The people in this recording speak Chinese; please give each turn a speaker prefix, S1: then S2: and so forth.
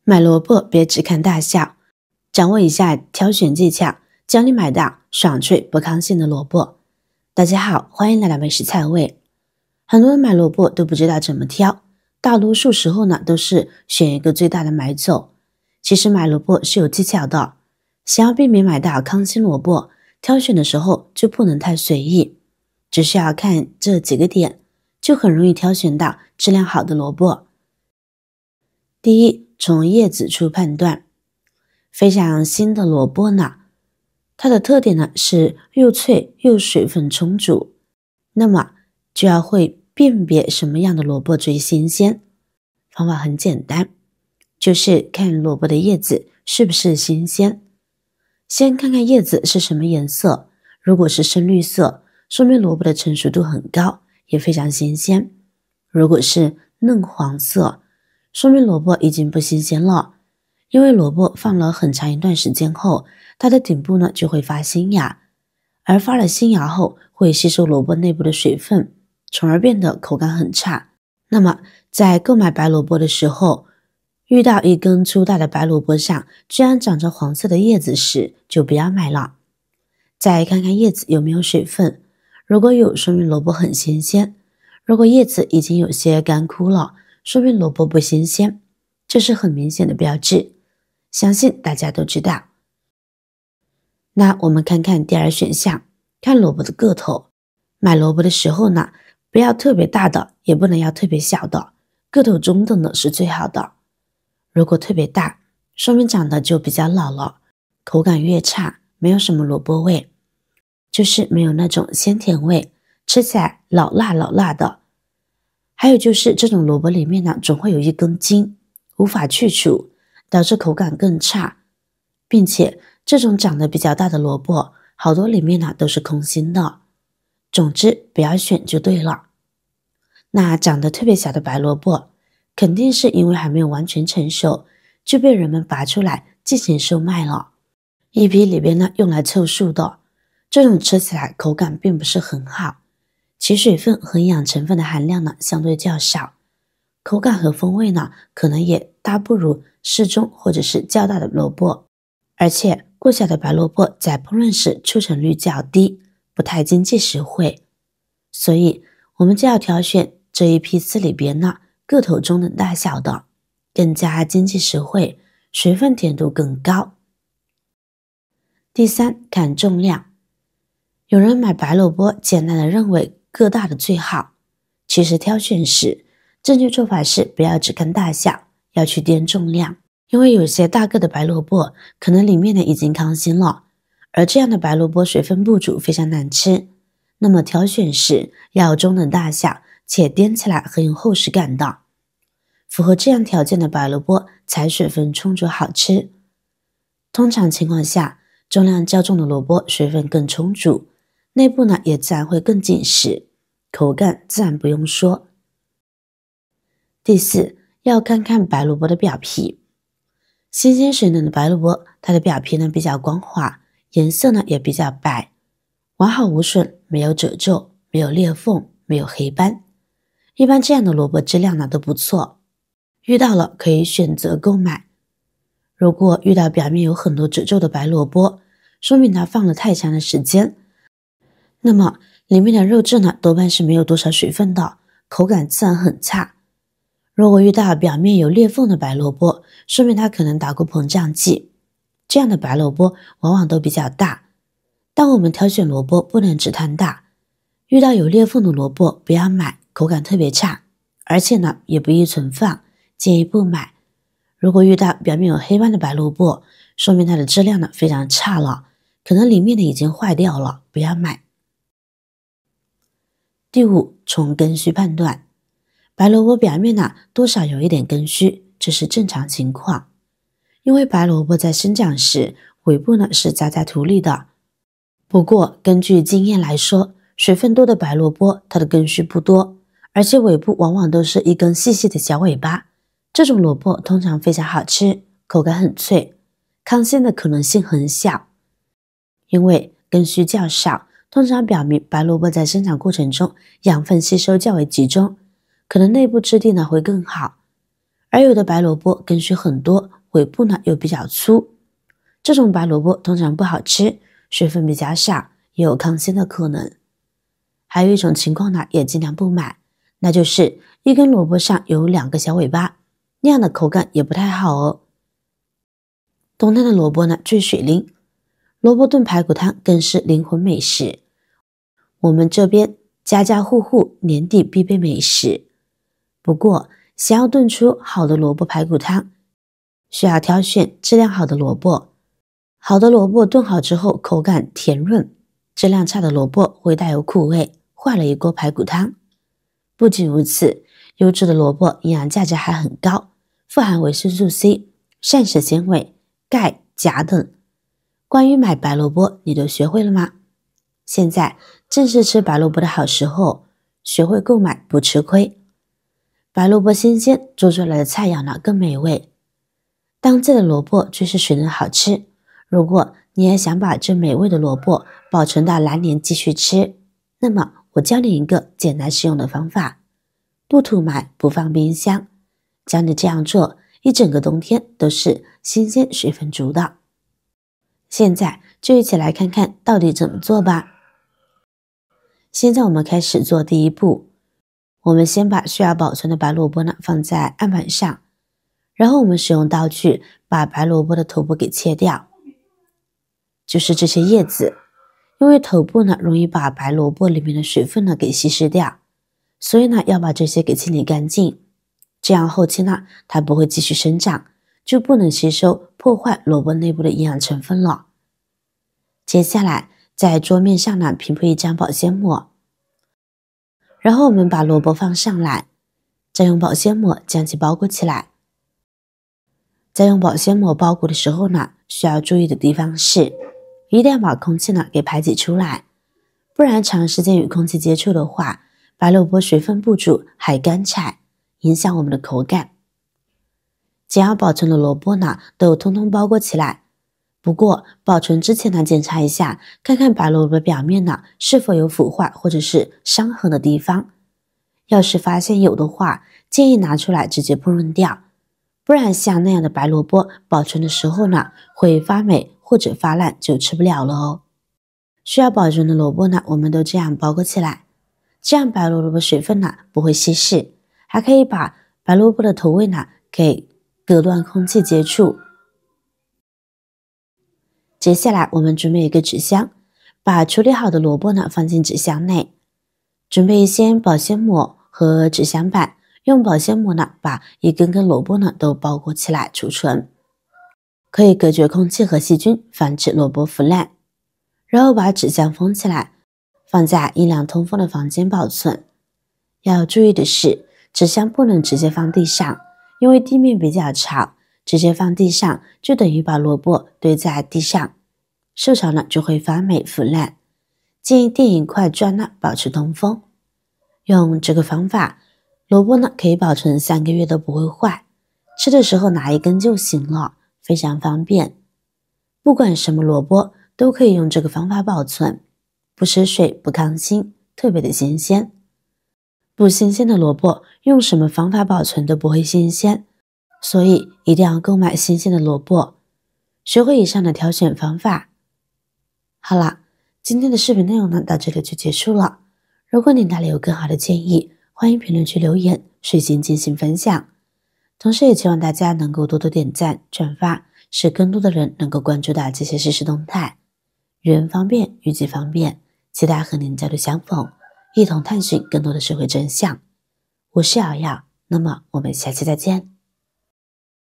S1: 买萝卜别只看大小，掌握一下挑选技巧，教你买到爽脆不抗性的萝卜。大家好，欢迎来到美食菜味。很多人买萝卜都不知道怎么挑，大多数时候呢都是选一个最大的买走。其实买萝卜是有技巧的，想要避免买到抗性萝卜，挑选的时候就不能太随意，只需要看这几个点，就很容易挑选到质量好的萝卜。第一，从叶子处判断。非常新的萝卜呢，它的特点呢是又脆又水分充足，那么就要会辨别什么样的萝卜最新鲜。方法很简单，就是看萝卜的叶子是不是新鲜。先看看叶子是什么颜色，如果是深绿色，说明萝卜的成熟度很高，也非常新鲜。如果是嫩黄色，说明萝卜已经不新鲜了，因为萝卜放了很长一段时间后，它的顶部呢就会发新芽，而发了新芽后会吸收萝卜内部的水分，从而变得口感很差。那么在购买白萝卜的时候，遇到一根粗大的白萝卜上居然长着黄色的叶子时，就不要买了。再看看叶子有没有水分，如果有，说明萝卜很新鲜；如果叶子已经有些干枯了，说明萝卜不新鲜，这是很明显的标志，相信大家都知道。那我们看看第二选项，看萝卜的个头。买萝卜的时候呢，不要特别大的，也不能要特别小的，个头中等的是最好的。如果特别大，说明长得就比较老了，口感越差，没有什么萝卜味，就是没有那种鲜甜味，吃起来老辣老辣的。还有就是这种萝卜里面呢，总会有一根筋，无法去除，导致口感更差，并且这种长得比较大的萝卜，好多里面呢都是空心的。总之不要选就对了。那长得特别小的白萝卜，肯定是因为还没有完全成熟，就被人们拔出来进行售卖了。一批里边呢用来凑数的，这种吃起来口感并不是很好，其水分和营养成分的含量呢相对较少，口感和风味呢可能也大不如适中或者是较大的萝卜，而且过小的白萝卜在烹饪时出成率较低，不太经济实惠，所以我们就要挑选这一批次里边呢个头中等大小的，更加经济实惠，水分甜度更高。第三，看重量。有人买白萝卜简单的认为个大的最好，其实挑选时正确做法是不要只看大小，要去掂重量，因为有些大个的白萝卜可能里面呢已经糠心了，而这样的白萝卜水分不足，非常难吃。那么挑选时要中等大小，且掂起来很有厚实感的，符合这样条件的白萝卜才水分充足好吃。通常情况下，重量较重的萝卜水分更充足，内部呢也自然会更紧实，口感自然不用说。第四，要看看白萝卜的表皮。新鲜水嫩的白萝卜，它的表皮呢比较光滑，颜色呢也比较白，完好无损，没有褶皱，没有裂缝，没有黑斑。一般这样的萝卜质量呢都不错，遇到了可以选择购买。如果遇到表面有很多褶皱的白萝卜，说明它放了太长的时间，那么里面的肉质呢多半是没有多少水分的，口感自然很差。如果遇到表面有裂缝的白萝卜，说明它可能打过膨胀剂，这样的白萝卜往往都比较大。但我们挑选萝卜不能只贪大，遇到有裂缝的萝卜不要买，口感特别差，而且呢也不易存放，建议不买。如果遇到表面有黑斑的白萝卜，说明它的质量呢非常差了，可能里面的已经坏掉了，不要买。第五，从根须判断。白萝卜表面呢多少有一点根须，这是正常情况，因为白萝卜在生长时尾部呢是扎在土里的。不过根据经验来说，水分多的白萝卜它的根须不多，而且尾部往往都是一根细细的小尾巴，这种萝卜通常非常好吃，口感很脆，糠心的可能性很小。因为根须较少，通常表明白萝卜在生长过程中养分吸收较为集中，可能内部质地呢会更好。而有的白萝卜根须很多，尾部呢又比较粗。这种白萝卜通常不好吃，水分比较少，也有抗性的可能。还有一种情况呢，也尽量不买，那就是一根萝卜上有2个小尾巴，那样的口感也不太好哦。冬天的萝卜呢最水灵，萝卜炖排骨汤更是灵魂美食。我们这边家家户户年底必备美食。不过想要炖出好的萝卜排骨汤，需要挑选质量好的萝卜。好的萝卜炖好之后口感甜润，质量差的萝卜会带有苦味，坏了一锅排骨汤。不仅如此，优质的萝卜营养价值还很高，富含维生素 C、膳食纤维、钙、钾等。关于买白萝卜，你都学会了吗？现在正是吃白萝卜的好时候，学会购买不吃亏。白萝卜新鲜，做出来的菜肴呢更美味。当季的萝卜最是水嫩好吃。如果你也想把这美味的萝卜保存到来年继续吃，那么我教你一个简单实用的方法，不涂买，不放冰箱，教你这样做，一整个冬天都是新鲜水分足的。现在就一起来看看到底怎么做吧。现在我们开始做第一步，我们先把需要保存的白萝卜呢放在案板上，然后我们使用刀具把白萝卜的头部给切掉，就是这些叶子，因为头部呢容易把白萝卜里面的水分呢给稀释掉，所以呢要把这些给清理干净，这样后期呢它不会继续生长，就不能吸收破坏萝卜内部的营养成分了。接下来在桌面上呢平铺一张保鲜膜，然后我们把萝卜放上来，再用保鲜膜将其包裹起来。在用保鲜膜包裹的时候呢，需要注意的地方是，一定要把空气呢给排挤出来，不然长时间与空气接触的话，白萝卜水分不足还干柴，影响我们的口感。将要保存的萝卜呢都通通包裹起来，不过保存之前呢检查一下，看看白萝卜表面呢是否有腐坏或者是伤痕的地方，要是发现有的话，建议拿出来直接烹饪掉，不然像那样的白萝卜保存的时候呢会发霉或者发烂，就吃不了了哦。需要保存的萝卜呢我们都这样包裹起来，这样白萝卜水分呢不会稀释，还可以把白萝卜的头尾呢给隔断空气接触。接下来我们准备一个纸箱，把处理好的萝卜呢放进纸箱内，准备一些保鲜膜和纸箱板，用保鲜膜呢把一根根萝卜呢都包裹起来储存，可以隔绝空气和细菌，防止萝卜腐烂。然后把纸箱封起来，放在阴凉通风的房间保存。要注意的是，纸箱不能直接放地上，因为地面比较潮，直接放地上就等于把萝卜堆在地上，受潮呢就会发霉腐烂。建议垫一块砖呢保持通风。用这个方法，萝卜呢可以保存3个月都不会坏，吃的时候拿一根就行了，非常方便。不管什么萝卜都可以用这个方法保存，不失水不抗腥，特别的新鲜。不新鲜的萝卜用什么方法保存都不会新鲜，所以一定要购买新鲜的萝卜。学会以上的挑选方法。好了，今天的视频内容呢到这里就结束了。如果你哪里有更好的建议，欢迎评论区留言，随心进行分享。同时也希望大家能够多多点赞转发，使更多的人能够关注到这些实时动态。与人方便，与己方便，期待和您再度相逢，一同探寻更多的社会真相。我是瑶瑶，那么我们下期再见。